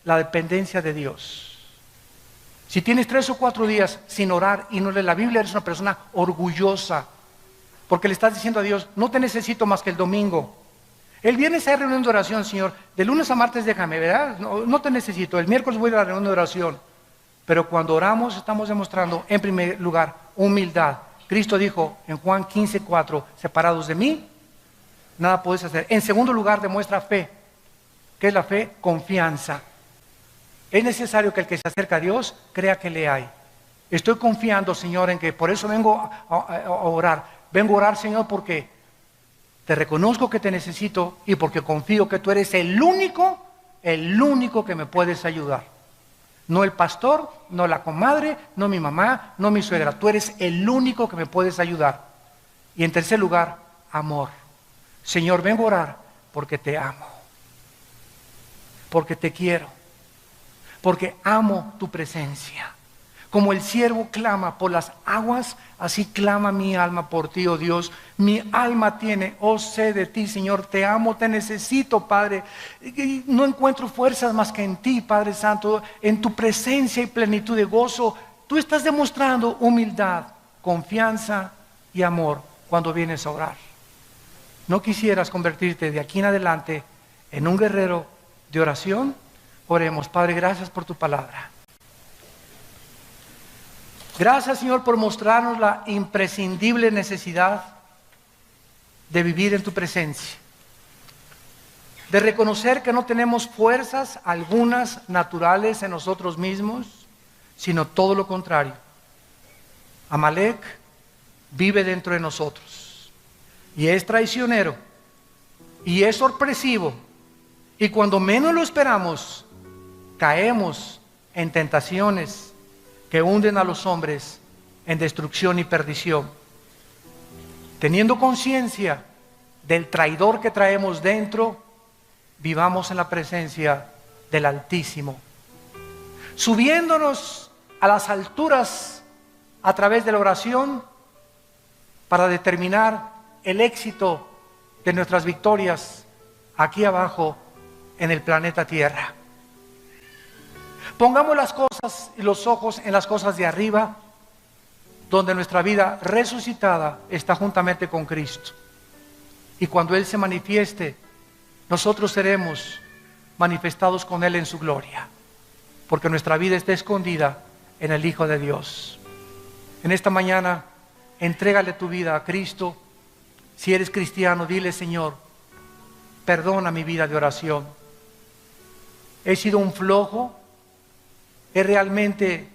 la dependencia de Dios. Si tienes 3 o 4 días sin orar y no lees la Biblia, eres una persona orgullosa. Porque le estás diciendo a Dios, no te necesito más que el domingo. El viernes hay reunión de oración, Señor. De lunes a martes déjame, ¿verdad? No te necesito. El miércoles voy a la reunión de oración. Pero cuando oramos estamos demostrando, en primer lugar, humildad. Cristo dijo en Juan 15:4, separados de mí, nada podéis hacer. En segundo lugar, demuestra fe. ¿Qué es la fe? Confianza. Es necesario que el que se acerca a Dios crea que le hay. Estoy confiando, Señor, en que por eso vengo a orar. Vengo a orar, Señor, porque te reconozco que te necesito y porque confío que tú eres el único que me puedes ayudar. No el pastor, no la comadre, no mi mamá, no mi suegra. Tú eres el único que me puedes ayudar. Y en tercer lugar, amor. Señor, vengo a orar porque te amo. Porque te quiero. Porque amo tu presencia. Como el siervo clama por las aguas, así clama mi alma por ti, oh Dios. Mi alma tiene, oh sed de ti, Señor. Te amo, te necesito, Padre. Y no encuentro fuerzas más que en ti, Padre Santo. En tu presencia y plenitud de gozo. Tú estás demostrando humildad, confianza y amor cuando vienes a orar. ¿No quisieras convertirte de aquí en adelante en un guerrero de oración? Oremos. Padre, gracias por tu palabra. Gracias, Señor, por mostrarnos la imprescindible necesidad de vivir en tu presencia, de reconocer que no tenemos fuerzas algunas naturales en nosotros mismos, sino todo lo contrario. Amalek vive dentro de nosotros y es traicionero y es sorpresivo, y cuando menos lo esperamos caemos en tentaciones que hunden a los hombres en destrucción y perdición. Teniendo conciencia del traidor que traemos dentro, vivamos en la presencia del Altísimo, subiéndonos a las alturas a través de la oración para determinar el éxito de nuestras victorias aquí abajo en el planeta Tierra. Pongamos las cosas y los ojos en las cosas de arriba, donde nuestra vida resucitada está juntamente con Cristo. Y cuando Él se manifieste, nosotros seremos manifestados con Él en su gloria, porque nuestra vida está escondida en el Hijo de Dios. En esta mañana, entrégale tu vida a Cristo. Si eres cristiano, dile: Señor, perdona mi vida de oración. He sido un flojo, he realmente